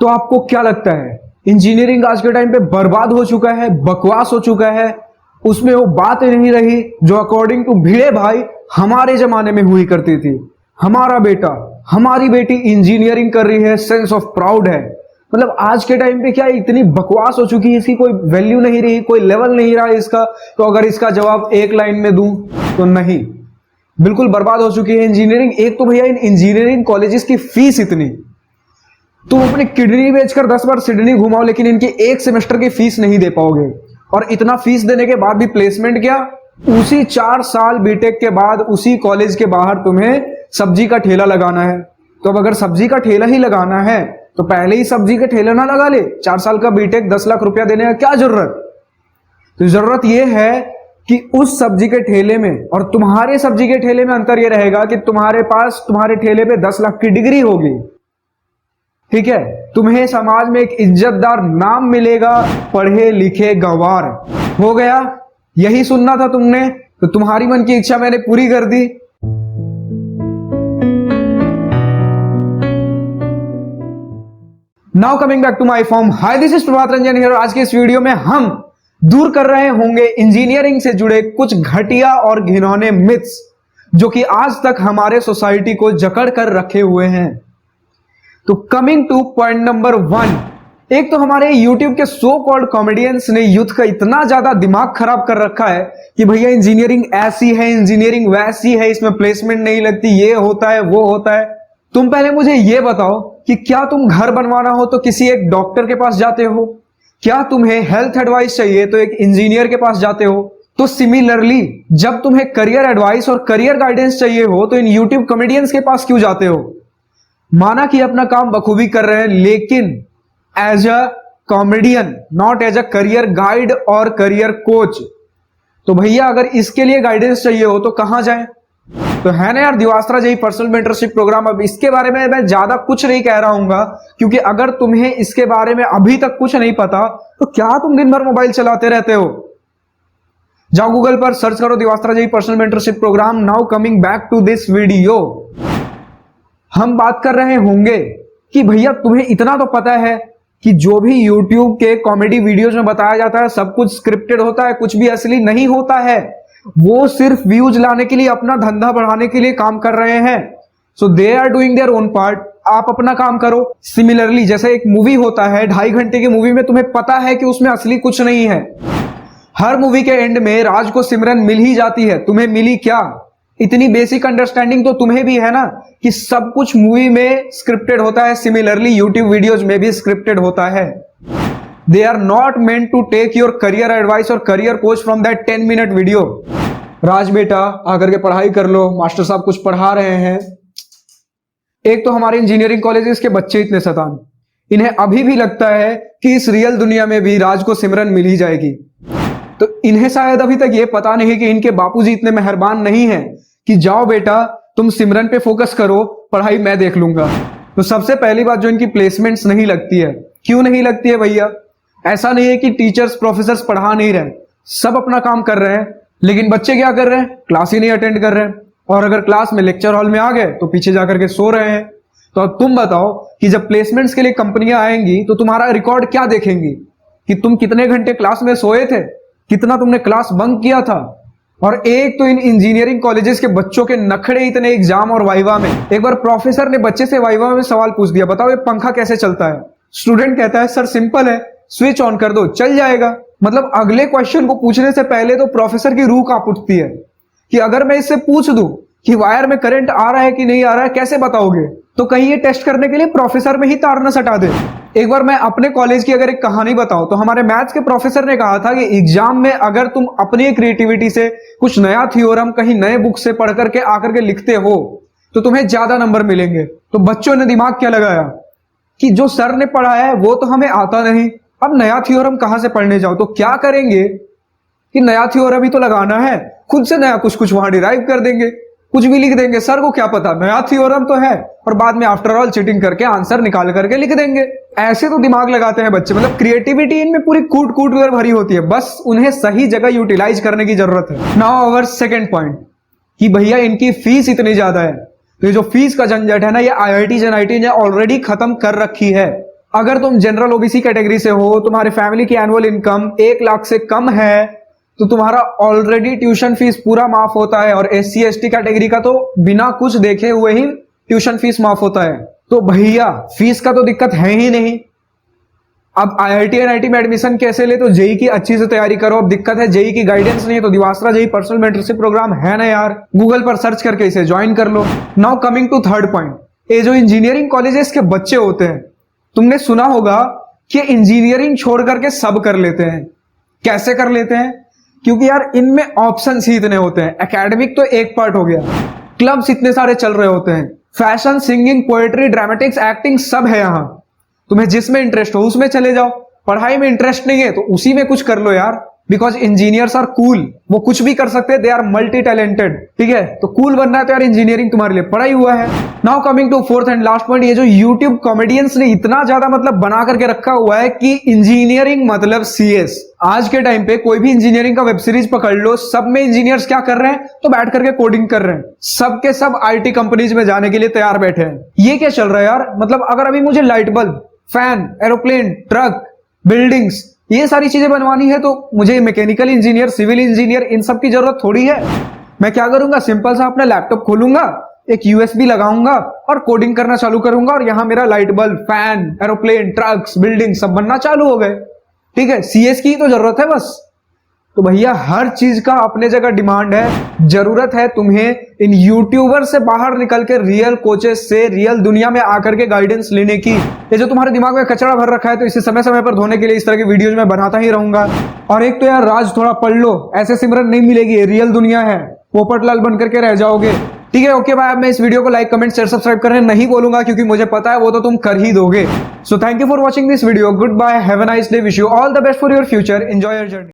तो आपको क्या लगता है, इंजीनियरिंग आज के टाइम पे बर्बाद हो चुका है, बकवास हो चुका है, उसमें वो बात नहीं रही जो अकॉर्डिंग टू भिड़े भाई हमारे जमाने में हुई करती थी। हमारा बेटा, हमारी बेटी इंजीनियरिंग कर रही है, सेंस ऑफ प्राउड है। मतलब आज के टाइम पे क्या इतनी बकवास हो चुकी है, इसकी कोई वैल्यू नहीं रही, कोई लेवल नहीं रहा इसका। तो अगर इसका जवाब एक लाइन में दूं तो नहीं, बिल्कुल बर्बाद हो चुकी है इंजीनियरिंग। एक तो भैया इन इंजीनियरिंग कॉलेजेस की फीस इतनी, तुम अपनी किडनी बेचकर 10 बार सिडनी घुमाओ लेकिन इनकी एक सेमेस्टर की फीस नहीं दे पाओगे। और इतना फीस देने के बाद भी प्लेसमेंट क्या, उसी 4 साल बीटेक के बाद उसी कॉलेज के बाहर तुम्हें सब्जी का ठेला लगाना है। तो अब अगर सब्जी का ठेला ही लगाना है तो पहले ही सब्जी का ठेला ना लगा ले। 4 साल का बीटेक 10 लाख रुपया देने का क्या जरूरत। तो जरूरत यह है कि उस सब्जी के ठेले में और तुम्हारे सब्जी के ठेले में अंतर यह रहेगा कि तुम्हारे पास तुम्हारे ठेले पे 10 लाख की डिग्री होगी, ठीक है। तुम्हें समाज में एक इज्जतदार नाम मिलेगा, पढ़े लिखे गंवार। हो गया, यही सुनना था तुमने, तो तुम्हारी मन की इच्छा मैंने पूरी कर दी। Now coming back to my form, hi this is Prabhat Ranjan here. आज के इस वीडियो में हम दूर कर रहे होंगे इंजीनियरिंग से जुड़े कुछ घटिया और घिनौने मिथ्स जो कि आज तक हमारे सोसाइटी को जकड़ कर रखे हुए हैं। तो कमिंग टू पॉइंट नंबर 1, एक तो हमारे YouTube के सो कॉल्ड कॉमेडियंस ने यूथ का इतना ज्यादा दिमाग खराब कर रखा है कि भैया इंजीनियरिंग ऐसी है, इंजीनियरिंग वैसी है, इसमें प्लेसमेंट नहीं लगती, ये होता है वो होता है। तुम पहले मुझे ये बताओ कि क्या तुम घर बनवाना हो तो किसी एक डॉक्टर के पास जाते हो, क्या तुम्हें हेल्थ एडवाइस चाहिए तो एक इंजीनियर के पास जाते हो। तो सिमिलरली जब तुम्हें करियर एडवाइस और करियर गाइडेंस चाहिए हो तो इन यूट्यूब कॉमेडियंस के पास क्यों जाते हो। माना कि अपना काम बखूबी कर रहे हैं लेकिन as a comedian, not as a career guide और करियर कोच। तो भैया अगर इसके लिए गाइडेंस चाहिए हो तो कहां जाएं। तो है ना यार दिवास्त्रा जी पर्सनल मेंटरशिप प्रोग्राम। अब इसके बारे में मैं ज्यादा कुछ नहीं कह रहा हूंगा क्योंकि अगर तुम्हें इसके बारे में अभी तक कुछ नहीं पता तो क्या तुम दिन भर मोबाइल चलाते रहते हो। जाओ गूगल पर सर्च करो Divastra ji personal mentorship programme. Now coming back to this video, हम बात कर रहे होंगे कि भैया तुम्हें इतना तो पता है कि जो भी YouTube के कॉमेडी वीडियोज में बताया जाता है सब कुछ स्क्रिप्टेड होता है, कुछ भी असली नहीं होता है। वो सिर्फ व्यूज लाने के लिए, अपना धंधा बढ़ाने के लिए काम कर रहे हैं। So they are doing their own part, आप अपना काम करो। सिमिलरली जैसे एक मूवी होता है, 2.5 घंटे की मूवी में तुम्हें पता है कि उसमें असली कुछ नहीं है। हर मूवी के एंड में राज को सिमरन मिल ही जाती है, तुम्हें मिली क्या। इतनी बेसिक अंडरस्टैंडिंग तो तुम्हें भी है ना कि सब कुछ मूवी में स्क्रिप्टेड होता है। सिमिलरली यूट्यूब वीडियोज में भी स्क्रिप्टेड होता है। They are not meant to take your career advice और career coach from that 10 minute video. Raj बेटा आकर के पढ़ाई कर लो, मास्टर साहब कुछ पढ़ा रहे हैं। एक तो हमारे इंजीनियरिंग कॉलेजेस के बच्चे इतने शैतान, इन्हें अभी भी लगता है कि इस रियल दुनिया में भी राज को सिमरन मिल ही जाएगी। तो इन्हें शायद अभी तक ये पता नहीं कि इनके बापूजी इतने मेहरबान नहीं हैं कि जाओ बेटा तुम सिमरन पे फोकस करो, पढ़ाई मैं देख लूंगा। तो सबसे पहली बात जो इनकी प्लेसमेंट्स नहीं लगती है। क्यों नहीं लगती है भैया। ऐसा नहीं है कि टीचर्स प्रोफेसर्स पढ़ा नहीं रहे, सब अपना काम कर रहे हैं, लेकिन बच्चे क्या कर रहे हैं, क्लास ही नहीं अटेंड कर रहे हैं। और अगर क्लास में लेक्चर हॉल में आ गए तो पीछे जाकर के सो रहे हैं। तो अब तुम बताओ कि जब प्लेसमेंट्स के लिए कंपनियां आएंगी तो तुम्हारा रिकॉर्ड क्या देखेंगी कि तुम कितने घंटे क्लास में सोए थे, कितना तुमने क्लास बंक किया था। और एक तो इन इंजीनियरिंग कॉलेजेस के बच्चों के नखड़े इतने एग्जाम और वाइवा में। एक बार प्रोफेसर ने बच्चे से वाइवा में सवाल पूछ दिया, बताओ ये पंखा कैसे चलता है। स्टूडेंट कहता है सर सिंपल है, स्विच ऑन कर दो चल जाएगा। मतलब अगले क्वेश्चन को पूछने से पहले तो प्रोफेसर की रूह कांप उठती है कि अगर मैं इससे पूछ दूं कि वायर में करंट आ रहा है कि नहीं आ रहा है, कैसे बताओगे। तो कहीं ये टेस्ट करने के लिए प्रोफेसर में ही तार न सटा दे। एक बार मैं अपने कॉलेज की अगर एक कहानी बताऊं तो हमारे मैथ्स के प्रोफेसर ने कहा था कि एग्जाम में अगर तुम अपनी क्रिएटिविटी से कुछ नया थ्योरम कहीं नए बुक से पढ़ करके आकर के लिखते हो तो तुम्हें ज्यादा नंबर मिलेंगे। तो बच्चों ने दिमाग क्या लगाया कि जो सर ने पढ़ा है वो तो हमें आता नहीं, अब नया थ्योरम कहां से पढ़ने जाओ। तो क्या करेंगे कि नया थ्योरम ही तो लगाना है, खुद से नया कुछ कुछ वहां डिराइव कर देंगे, कुछ भी लिख देंगे। सर को क्या पता नया थ्योरम तो है, और बाद में आफ्टर ऑल चीटिंग करके आंसर निकाल करके लिख देंगे। ऐसे तो दिमाग लगाते हैं बच्चे। मतलब क्रिएटिविटी इनमें पूरी कूट कूट कर भरी होती है, बस उन्हें सही जगह यूटिलाइज करने की जरूरत है। नाउ अवर सेकंड पॉइंट कि भैया इनकी फीस इतनी ज्यादा है। तो ये जो फीस का झंझट है ना, ये IIT JNIT ने ऑलरेडी खत्म कर रखी है। अगर तुम जनरल ओबीसी कैटेगरी से हो, तुम्हारे फैमिली की एनुअल इनकम 1 लाख से कम है, तो तुम्हारा ऑलरेडी ट्यूशन फीस पूरा माफ होता है। और SC ST कैटेगरी का तो बिना कुछ देखे हुए ही ट्यूशन फीस माफ होता है। तो भैया फीस का तो दिक्कत है ही नहीं। अब IIT NIT में एडमिशन कैसे ले, तो जेई की अच्छी से तैयारी करो। अब दिक्कत है जेई की गाइडेंस नहीं है, तो दिवासरा जेई पर्सनल मेंटरशिप प्रोग्राम है ना यार, गूगल पर सर्च करके इसे ज्वाइन कर लो। Now coming to third point, ये जो इंजीनियरिंग कॉलेजेस के बच्चे होते हैं, तुमने सुना होगा कि इंजीनियरिंग छोड़ करके सब कर लेते हैं। कैसे कर लेते हैं? क्योंकि यार इनमें ऑप्शंस ही इतने होते हैं। एकेडमिक तो एक पार्ट हो गया, क्लब्स इतने सारे चल रहे होते हैं, fashion, singing, poetry, dramatics, acting सब है यहाँ। तुम्हें जिसमें इंटरेस्ट हो उसमें चले जाओ। पढ़ाई में इंटरेस्ट नहीं है तो उसी में कुछ कर लो यार, बिकॉज इंजीनियर्स आर कूल। वो कुछ भी कर सकते हैं, दे आर मल्टी टैलेंटेड। ठीक है, तो कूल बनना है तो यार इंजीनियरिंग तुम्हारे लिए पढ़ाई हुआ है। Now coming to fourth and last point, ये जो यूट्यूब कॉमेडियंस ने इतना ज्यादा मतलब बना करके रखा हुआ है कि इंजीनियरिंग मतलब CS। आज के टाइम पे कोई भी इंजीनियरिंग का वेब सीरीज पकड़ लो, सब में इंजीनियर्स क्या कर रहे हैं, तो बैठ करके कोडिंग कर रहे हैं। सब के सब IT कंपनीज में जाने के लिए तैयार बैठे हैं। ये क्या चल रहा है यार? मतलब अगर अभी मुझे light bulb, fan, aeroplane, truck, buildings, ये सारी चीजें बनवानी है, तो मुझे मैकेनिकल इंजीनियर, सिविल इंजीनियर, इन सब की जरूरत थोड़ी है। मैं क्या करूंगा, सिंपल सा अपना लैपटॉप खोलूंगा, एक USB लगाऊंगा और कोडिंग करना चालू करूंगा, और यहां मेरा light bulb, fan, aeroplane, trucks, building सब बनना चालू हो गए। ठीक है, CS की तो जरूरत है बस। तो भैया हर चीज का अपने जगह डिमांड है। जरूरत है तुम्हें इन यूट्यूबर से बाहर निकल के रियल कोचेस से, रियल दुनिया में आकर के गाइडेंस लेने की। ये जो तुम्हारे दिमाग में कचरा भर रखा है, तो इसे समय समय पर धोने के लिए इस तरह की वीडियोज में बनाता ही रहूंगा। और एक तो यार राज थोड़ा पढ़ लो, ऐसे सिमरन नहीं मिलेगी, रियल दुनिया है, पोपटलाल बन करके रह जाओगे। ठीक है, ओके बाय। अब मैं इस वीडियो को लाइक, कमेंट, शेयर, सब्सक्राइब करने नहीं बोलूंगा, क्योंकि मुझे पता है वो तो तुम कर ही दोगे। So thank you for watching this video. Good bye, have a nice day, wish you all the best for your future, enjoy your journey.